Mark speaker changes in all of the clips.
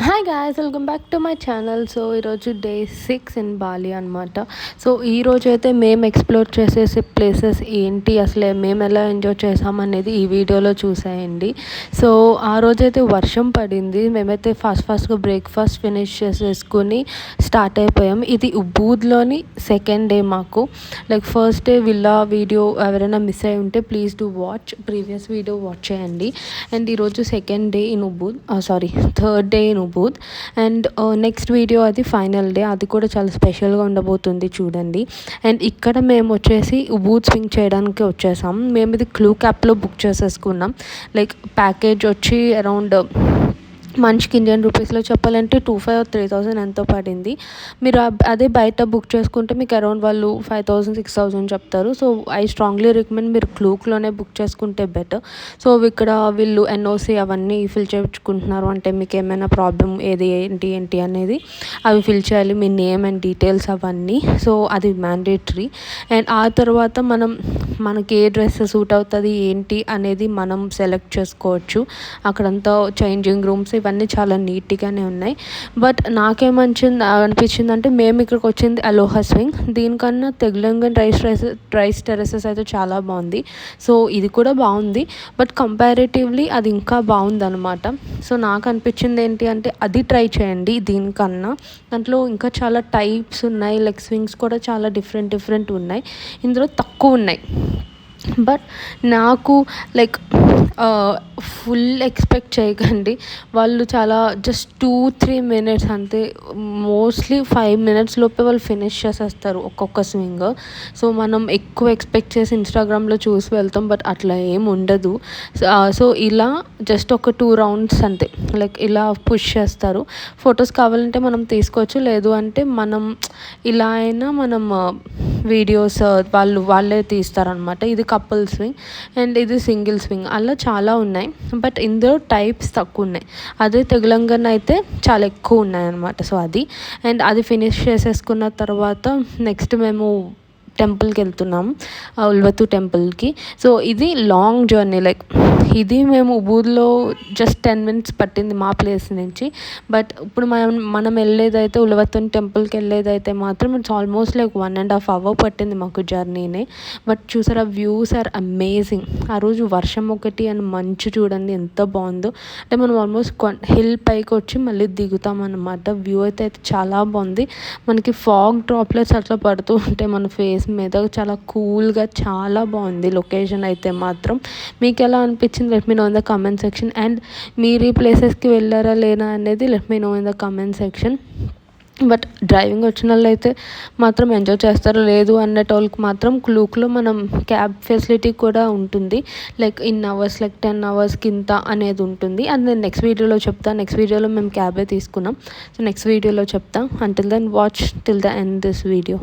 Speaker 1: Hi guys, welcome back to my channel. So ఈరోజు day 6 in Bali అనమాట. So ఈరోజు అయితే మేము ఎక్స్ప్లోర్ చేసేసే ప్లేసెస్ ఏంటి, అసలే మేము ఎలా ఎంజాయ్ చేసామనేది ఈ వీడియోలో చూసేయండి. సో ఆ రోజైతే వర్షం పడింది. మేమైతే ఫాస్ట్గా బ్రేక్ఫాస్ట్ ఫినిష్ చేసేసుకుని స్టార్ట్ అయిపోయాం. ఇది ఉబూద్లోని సెకండ్ డే మాకు. Like first day villa video ఎవరైనా మిస్ అయి ఉంటే please do watch previous video watch చేయండి. అండ్ ఈరోజు second day in Ubud, third day in Ubud. And next video అది ఫైనల్ డే, అది కూడా చాలా స్పెషల్గా ఉండబోతుంది, చూడండి. అండ్ ఇక్కడ మేము వచ్చేసి ఉబూద్ స్వింగ్ చేయడానికి వచ్చేసాం. మేము ఇది క్లూ క్యాప్లో బుక్ చేసేసుకున్నాం. లైక్ ప్యాకేజ్ వచ్చి అరౌండ్ మనిషికి ఇండియన్ రూపీస్లో చెప్పాలంటే 2,500 or 3,000 ఎంతో పడింది. మీరు అదే బయట బుక్ చేసుకుంటే మీకు అరౌండ్ వాళ్ళు 5,000 6,000 చెప్తారు. సో ఐ స్ట్రాంగ్లీ రికమెండ్ మీరు క్లూక్లోనే బుక్ చేసుకుంటే బెటర్. సో ఇక్కడ వీళ్ళు ఎన్ఓసి అవన్నీ ఫిల్ చేయించుకుంటున్నారు, అంటే మీకు ఏమైనా ప్రాబ్లం ఏది ఏంటి అనేది అవి ఫిల్ చేయాలి, మీ నేమ్ అండ్ డీటెయిల్స్ అవన్నీ. సో అది మ్యాండేటరీ. అండ్ ఆ తర్వాత మనకి ఏ డ్రెస్ సూట్ అవుతుంది ఏంటి అనేది మనం సెలెక్ట్ చేసుకోవచ్చు. అక్కడంతా చేంజింగ్ రూమ్స్ ఇవన్నీ చాలా నీట్గానే ఉన్నాయి. బట్ అనిపించింది అంటే మేము ఇక్కడికి వచ్చింది అలోహా స్వింగ్, దీనికన్నా తెలంగాణ రైస్ టెర్రసెస్ అయితే చాలా బాగుంది. సో ఇది కూడా బాగుంది, బట్ కంపారేటివ్లీ అది ఇంకా బాగుంది అనమాట. సో నాకు అనిపించింది ఏంటి అంటే అది ట్రై చేయండి దీనికన్నా. దాంట్లో ఇంకా చాలా టైప్స్ ఉన్నాయి, లైక్ స్వింగ్స్ కూడా చాలా డిఫరెంట్ ఉన్నాయి. ఇందులో తక్కువ ఉన్నాయి. బట్ నాకు లైక్ ఫుల్ ఎక్స్పెక్ట్ చేయకండి. వాళ్ళు చాలా జస్ట్ 2-3 minutes అంతే, మోస్ట్లీ 5 minutes లోపే వాళ్ళు ఫినిష్ చేసేస్తారు ఒక్కొక్క స్వింగ్. సో మనం ఎక్కువ ఎక్స్పెక్ట్ చేసి ఇన్స్టాగ్రామ్లో చూసి వెళ్తాం, బట్ అట్లా ఏం ఉండదు. సో ఇలా జస్ట్ ఒక 2 rounds అంతే, లైక్ ఇలా పుష్ చేస్తారు. ఫొటోస్ కావాలంటే మనం తీసుకోవచ్చు, లేదు అంటే మనం ఇలా అయినా మనం వీడియోస్ వాళ్ళే తీస్తారనమాట. ఇది కపుల్ స్వింగ్ అండ్ ఇది సింగిల్ స్వింగ్, అలా చాలా ఉన్నాయి. బట్ ఇందులో టైప్స్ తక్కువ ఉన్నాయి. అదే తెలంగాణ అయితే చాలా ఎక్కువ ఉన్నాయి అనమాట. సో అది ఫినిష్ చేసేసుకున్న తర్వాత నెక్స్ట్ మేము టెంపుల్కి వెళ్తున్నాము, ఉల్వత్తు టెంపుల్కి. సో ఇది లాంగ్ జర్నీ, లైక్ ఇది మేము ఉబూద్లో జస్ట్ 10 minutes పట్టింది మా ప్లేస్ నుంచి. బట్ ఇప్పుడు మనం వెళ్ళేదైతే ఉల్వత్తు టెంపుల్కి వెళ్ళేదైతే మాత్రం ఇట్స్ ఆల్మోస్ట్ లైక్ 1.5 hours పట్టింది మాకు జర్నీనే. బట్ చూసారా, వ్యూస్ ఆర్ అమేజింగ్. ఆ రోజు వర్షం ఒకటి అండ్ మంచు చూడండి ఎంత బాగుందో. అంటే మనం ఆల్మోస్ట్ హిల్ పైకి వచ్చి మళ్ళీ దిగుతాం అన్నమాట. వ్యూ అయితే చాలా బాగుంది. మనకి ఫాగ్ డ్రాప్లెట్స్ అట్లా పడుతూ ఉంటే మన ఫేస్ మీద చాలా కూల్గా చాలా బాగుంది లొకేషన్ అయితే మాత్రం. మీకు ఎలా అనిపించింది let me know in the comment section. And మీరు ఈ ప్లేసెస్కి వెళ్ళారా లేనా అనేది let me know in the comment section. But driving వచ్చిన వాళ్ళు అయితే మాత్రం ఎంజాయ్ చేస్తారు, లేదు అన్నటోళ్ళకి మాత్రం క్లూక్లో మనం క్యాబ్ ఫెసిలిటీ కూడా ఉంటుంది. Like in hours, like 10 hours కింద అనేది ఉంటుంది. అది నేను నెక్స్ట్ వీడియోలో చెప్తాను. నెక్స్ట్ వీడియోలో మేము క్యాబే తీసుకున్నాం. సో నెక్స్ట్ వీడియోలో చెప్తాం. Until then watch till the end this video.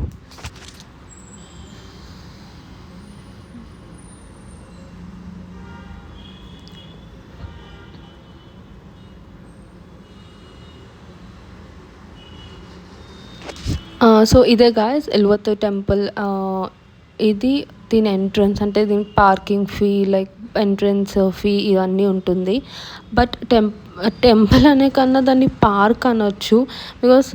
Speaker 1: So ఇదే గాయస్ ఉల్వత్తు టెంపుల్. ఇది దీని ఎంట్రన్స్, అంటే దీనికి parking fee, like entrance fee ఇవన్నీ ఉంటుంది. బట్ టెంపుల్ అనే కన్నా దాన్ని పార్క్ అనొచ్చు, బికాస్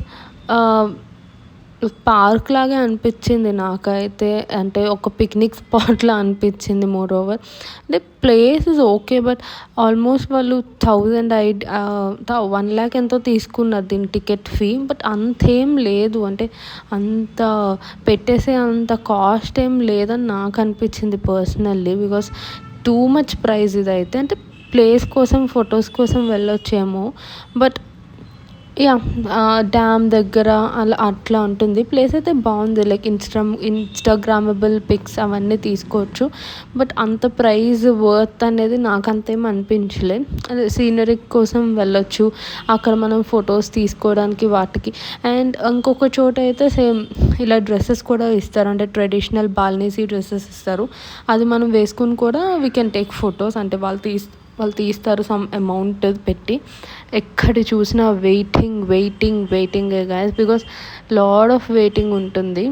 Speaker 1: పార్క్ లాగే అనిపించింది నాకైతే. అంటే ఒక పిక్నిక్ స్పాట్లా అనిపించింది. మోర్ ఓవర్ అంటే place is okay, but almost వాళ్ళు 1 lakh ఎంతో తీసుకున్నారు దీని టికెట్ ఫీ. బట్ అంతేం లేదు, అంటే అంత పెట్టేసే అంత కాస్ట్ ఏం లేదని నాకు అనిపించింది personally. Because too much price ఇదైతే. అంటే ప్లేస్ కోసం ఫొటోస్ కోసం వెళ్ళొచ్చేమో, బట్ డ్యామ్ దగ్గర అట్లా ఉంటుంది. ప్లేస్ అయితే బాగుంది, లైక్ ఇన్స్టాగ్రామబుల్ పిక్స్ అవన్నీ తీసుకోవచ్చు. బట్ అంత ప్రైస్ వర్త్ అనేది నాకు అంతేం అనిపించలేదు. అదే సీనరీ కోసం వెళ్ళొచ్చు, అక్కడ మనం ఫొటోస్ తీసుకోవడానికి వాటికి. అండ్ ఇంకొక చోట అయితే సేమ్ ఇలా డ్రెస్సెస్ కూడా ఇస్తారు, అంటే ట్రెడిషనల్ బాల్నీసీ డ్రెస్సెస్ ఇస్తారు. అది మనం వేసుకుని కూడా వీ కెన్ టేక్ ఫొటోస్. అంటే వాళ్ళు తీస్తారు సమ్ అమౌంట్ పెట్టి. ఎక్కడ చూసినా waiting guys, because lot of waiting ఉంటుంది.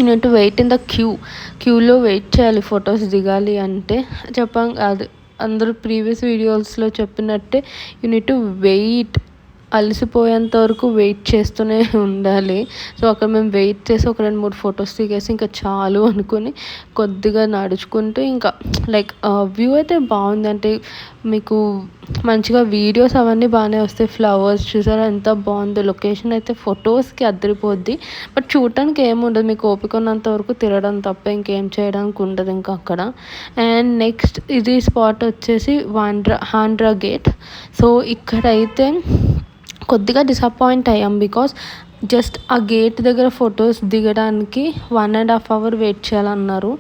Speaker 1: నేను వెయిట్ ఇన్ ద క్యూలో వెయిట్ చేయాలి ఫొటోస్ దిగాలి అంటే. అది అందరూ ప్రీవియస్ వీడియోస్లో చెప్పినట్టే యూ నీడ్ టు వెయిట్ అలసిపోయేంత వరకు వెయిట్ చేస్తూనే ఉండాలి. సో అక్కడ మేము వెయిట్ చేసి ఒక 2, 3 ఫొటోస్ దిగేసి ఇంకా చాలు అనుకుని కొద్దిగా నడుచుకుంటూ ఇంకా లైక్ వ్యూ అయితే బాగుంది. అంటే మీకు మంచిగా వీడియోస్ అవన్నీ బాగానే వస్తాయి. ఫ్లవర్స్ చూసారా ఎంత బాగుందో. లొకేషన్ అయితే ఫొటోస్కి అద్దరిపోద్ది. బట్ చూడటానికి ఏముండదు, మీకు ఓపిక ఉన్నంత వరకు తిరగడం తప్ప ఇంకేం చేయడానికి ఉండదు ఇంకా అక్కడ. అండ్ నెక్స్ట్ ఇది స్పాట్ వచ్చేసి హాండ్రా గేట్. సో ఇక్కడైతే కొద్దిగా డిసప్పాయింట్ అయ్యాం. బికాస్ జస్ట్ ఆ గేట్ దగ్గర ఫొటోస్ దిగడానికి 1.5 hour వెయిట్ చేయాలన్నారు.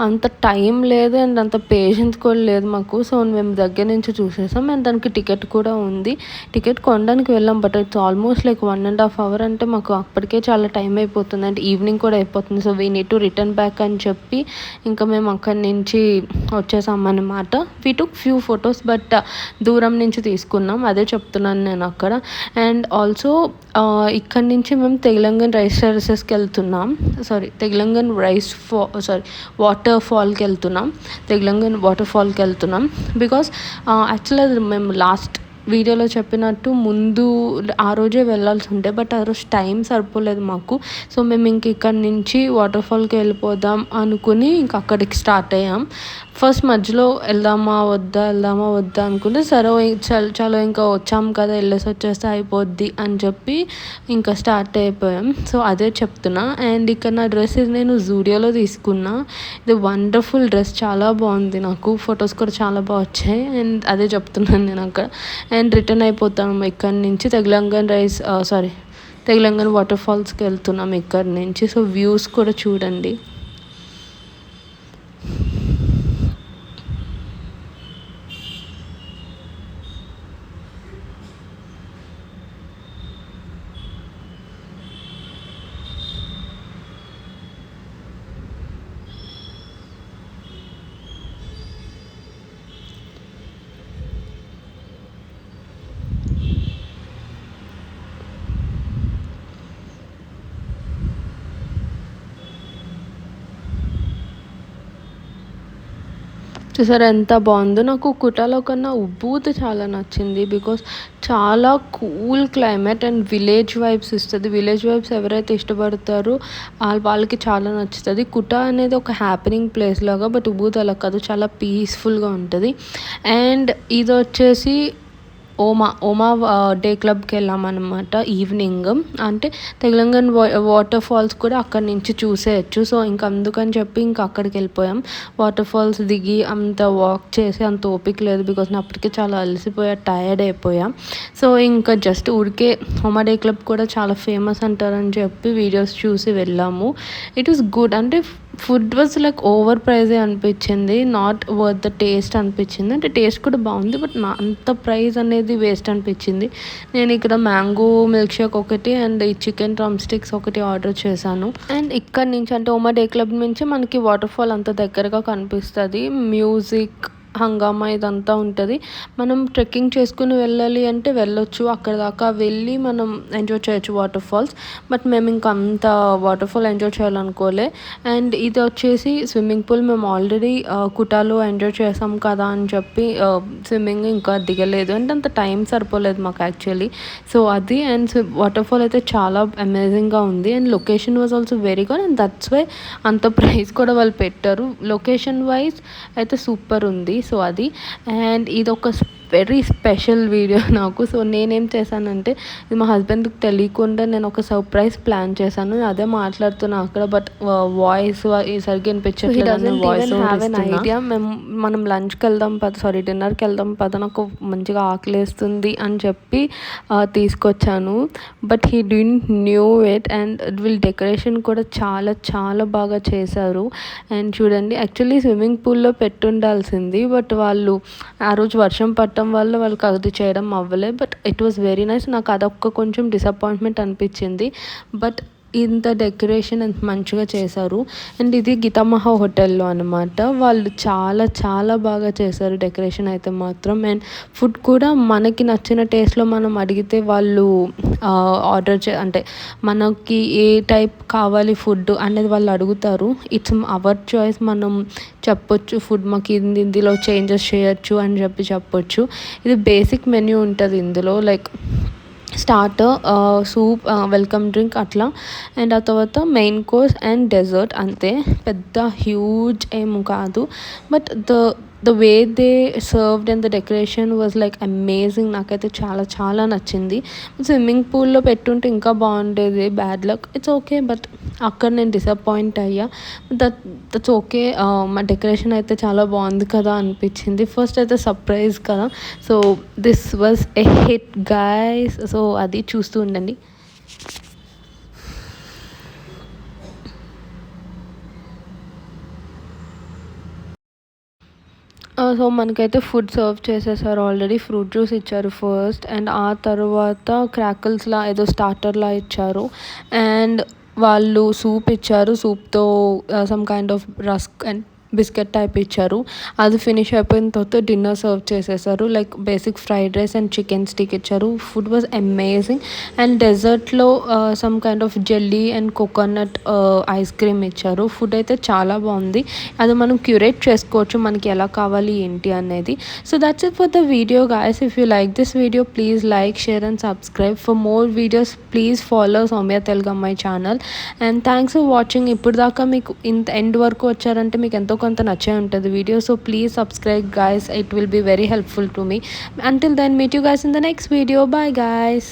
Speaker 1: అంత టైం లేదు అండ్ అంత పేషెన్స్ కూడా లేదు మాకు. సో మేము దగ్గర నుంచి చూసేసాం అండ్ దానికి టికెట్ కూడా ఉంది. టికెట్ కొనడానికి వెళ్ళాం. But it's almost like 1.5 hour అంటే మాకు అప్పటికే చాలా టైం అయిపోతుంది. అంటే ఈవినింగ్ కూడా అయిపోతుంది. So we need to return back అని చెప్పి ఇంకా మేము అక్కడి నుంచి వచ్చేసాం అన్నమాట. We took few photos but దూరం నుంచి తీసుకున్నాం, అదే చెప్తున్నాను నేను అక్కడ. అండ్ ఆల్సో ఇక్కడ నుంచి మేము తెలంగాణ రైస్ టెర్రసెస్కి వెళ్తున్నాం. తెలంగాణ వాటర్ ఫాల్కి వెళ్తున్నాం. తెలంగాణ వాటర్ ఫాల్కి వెళ్తున్నాం బికాస్ యాక్చువల్లీ అది మేము లాస్ట్ వీడియోలో చెప్పినట్టు ముందు ఆ రోజే వెళ్ళాల్సి ఉండే, బట్ ఆ రోజు టైం సరిపోలేదు మాకు. సో మేము ఇక్కడ నుంచి వాటర్ ఫాల్కి వెళ్ళిపోదాం అనుకుని ఇంక అక్కడికి స్టార్ట్ అయ్యాం. ఫస్ట్ మధ్యలో వెళ్దామా వద్దా అనుకుంటే సరే చలో ఇంకా వచ్చాం కదా వెళ్ళేసి వచ్చేస్తే అయిపోద్ది అని చెప్పి ఇంకా స్టార్ట్ అయిపోయాం. సో అదే చెప్తున్నా. అండ్ ఇక్కడ నా డ్రెస్ ఇది నేను జూడియోలో తీసుకున్నా. ఇది వండర్ఫుల్ డ్రెస్, చాలా బాగుంది. నాకు ఫొటోస్ కూడా చాలా బాగా వచ్చాయి. అండ్ అదే చెప్తున్నాను నేను అక్కడ. అండ్ రిటర్న్ అయిపోతాం ఇక్కడ నుంచి తెలంగాణ వాటర్ ఫాల్స్కి వెళ్తున్నాం ఇక్కడ నుంచి. సో వ్యూస్ కూడా చూడండి. చూసారా ఎంత బాగుందో. నాకు కుటాలో కన్నా ఉబ్బూత్ చాలా నచ్చింది. బికాస్ చాలా cool climate and village vibes ఇస్తుంది. విలేజ్ వైబ్స్ ఎవరైతే ఇష్టపడతారో వాళ్ళకి చాలా నచ్చుతుంది. కుటా అనేది ఒక హ్యాపెనింగ్ ప్లేస్ లాగా, బట్ ఉబ్బూత్ అలా కాదు, చాలా పీస్ఫుల్గా ఉంటుంది. అండ్ ఇది వచ్చేసి ఓమా డే క్లబ్కి వెళ్ళామన్నమాట ఈవినింగ్. అంటే తెలంగాణ వాటర్ ఫాల్స్ కూడా అక్కడి నుంచి చూసేయచ్చు. సో ఇంకా అందుకని చెప్పి ఇంకా అక్కడికి వెళ్ళిపోయాం. వాటర్ ఫాల్స్ దిగి అంత వాక్ చేసి అంత ఓపిక లేదు. బికాస్ నేను అప్పటికే చాలా అలసిపోయా, టైర్డ్ అయిపోయా. సో ఇంకా జస్ట్ ఊరికే ఓమా డే క్లబ్ కూడా చాలా ఫేమస్ అంటారని చెప్పి వీడియోస్ చూసి వెళ్ళాము. It is good. అంటే ఫుడ్ వాజ్ లైక్ ఓవర్ ప్రైజే అనిపించింది, నాట్ వర్త్ ద టేస్ట్ అనిపించింది. అంటే టేస్ట్ కూడా బాగుంది, బట్ అంత ప్రైస్ అనేది వేస్ట్ అనిపించింది. నేను ఇక్కడ మ్యాంగో మిల్క్ షేక్ ఒకటి అండ్ ఈ చికెన్ డ్రమ్ స్టిక్స్ ఒకటి ఆర్డర్ చేశాను. అండ్ ఇక్కడ నుంచి అంటే ఓమా డే క్లబ్ నుంచి మనకి వాటర్ ఫాల్ అంత దగ్గరగా కనిపిస్తుంది. మ్యూజిక్, హంగామా ఇదంతా ఉంటుంది. మనం ట్రెక్కింగ్ చేసుకుని వెళ్ళాలి అంటే వెళ్ళొచ్చు, అక్కడ దాకా వెళ్ళి మనం ఎంజాయ్ చేయొచ్చు వాటర్ ఫాల్స్. బట్ మేము ఇంకా అంత వాటర్ ఫాల్ ఎంజాయ్ చేయాలనుకోలే. అండ్ ఇది వచ్చేసి స్విమ్మింగ్ పూల్. మేము ఆల్రెడీ కుటాలో ఎంజాయ్ చేసాం కదా అని చెప్పి స్విమ్మింగ్ ఇంకా దిగలేదు. అంటే అంత టైం సరిపోలేదు మాకు యాక్చువల్లీ. సో అది. అండ్ వాటర్ ఫాల్ అయితే చాలా అమేజింగ్గా ఉంది. And location was also very good. And that's why అంత ప్రైస్ కూడా వాళ్ళు పెట్టారు. లొకేషన్ వైజ్ అయితే సూపర్ ఉంది. సో అది. అండ్ ఇది ఒక వెరీ స్పెషల్ వీడియో నాకు. సో నేనేం చేశానంటే ఇది మా హస్బెండ్కి తెలియకుండా నేను ఒక సర్ప్రైజ్ ప్లాన్ చేశాను. అదే మాట్లాడుతున్నా అక్కడ, బట్ వాయిస్ సరిగ్గా వినిపించట్లేదు. వాయిస్ ఐడియా మనం లంచ్కి వెళ్దాం డిన్నర్కి వెళ్దాం పద, నాకు మంచిగా ఆకలేస్తుంది అని చెప్పి తీసుకొచ్చాను. But he didn't knew it. And వీళ్ళు డెకరేషన్ కూడా చాలా చాలా బాగా చేశారు. అండ్ చూడండి, యాక్చువల్లీ స్విమ్మింగ్ పూల్లో పెట్టుండాల్సింది, బట్ వాళ్ళు ఆ రోజు వర్షం పట్టడం వల్ల వాళ్ళకి అది చేయడం అవ్వలే. But it was very nice. నాకు అదొక్క కొంచెం డిసప్పాయింట్మెంట్ అనిపించింది. బట్ ఇంత డెకరేషన్ ఎంత మంచిగా చేశారు. అండ్ ఇది గీతామహా హోటల్లో అనమాట. వాళ్ళు చాలా చాలా బాగా చేశారు డెకరేషన్ అయితే మాత్రం. అండ్ ఫుడ్ కూడా మనకి నచ్చిన టేస్ట్లో మనం అడిగితే వాళ్ళు అంటే మనకి ఏ టైప్ కావాలి ఫుడ్ అనేది వాళ్ళు అడుగుతారు. It's our choice. మనం చెప్పొచ్చు ఫుడ్ మాకు ఇందులో చేంజెస్ చేయొచ్చు అని చెప్పొచ్చు. ఇది బేసిక్ మెన్యూ ఉంటుంది ఇందులో. Like starter, soup, welcome drink అట్లా. అండ్ ఆ తర్వాత మెయిన్ కోర్స్ అండ్ డెజర్ట్ అంతే. పెద్ద హ్యూజ్ ఏం కాదు, but the way they served and the decoration was like amazing. నాకైతే చాలా చాలా నచ్చింది. స్విమ్మింగ్ పూల్లో పెట్టుంటే ఇంకా బాగుండేది. Bad luck, it's okay, but అక్కడ నేను డిసప్పాయింట్ అయ్యా. That's okay. మా డెకరేషన్ అయితే చాలా బాగుంది కదా అనిపించింది. ఫస్ట్ అయితే సర్ప్రైజ్ కదా. So this was a hit guys. So అది చూస్తూ ఉండండి. సో మనకైతే ఫుడ్ సర్వ్ చేసేసారు ఆల్రెడీ. ఫ్రూట్ జ్యూస్ ఇచ్చారు ఫస్ట్, అండ్ ఆ తర్వాత క్రాకిల్స్లా ఏదో స్టార్టర్లా ఇచ్చారు. అండ్ వాళ్ళు సూప్ ఇచ్చారు. సూప్తో some kind of rusk and biscuit type ఇచ్చారు. అది ఫినిష్ అయిపోయిన తర్వాత డిన్నర్ సర్వ్ చేసేసారు. Like basic fried rice and chicken stick ఇచ్చారు. Food was amazing. అండ్ డెజర్ట్లో some kind of jelly and coconut ice cream ఇచ్చారు. ఫుడ్ అయితే చాలా బాగుంది. అది మనం క్యూరేట్ చేసుకోవచ్చు మనకి ఎలా కావాలి ఏంటి అనేది. So that's it for the video guys. If you like this video please like, share and subscribe. For more videos please follow Soumya Telugu అమ్మాయి channel. And thanks for watching. ఇప్పుడు దాకా మీకు ఇంత ఎండ్ వరకు వచ్చారంటే మీకు ఎంతో కొంత నచ్చే ఉంటుంది video. So please subscribe guys, it will be very helpful to me. Until then, meet you guys in the next video. Bye guys.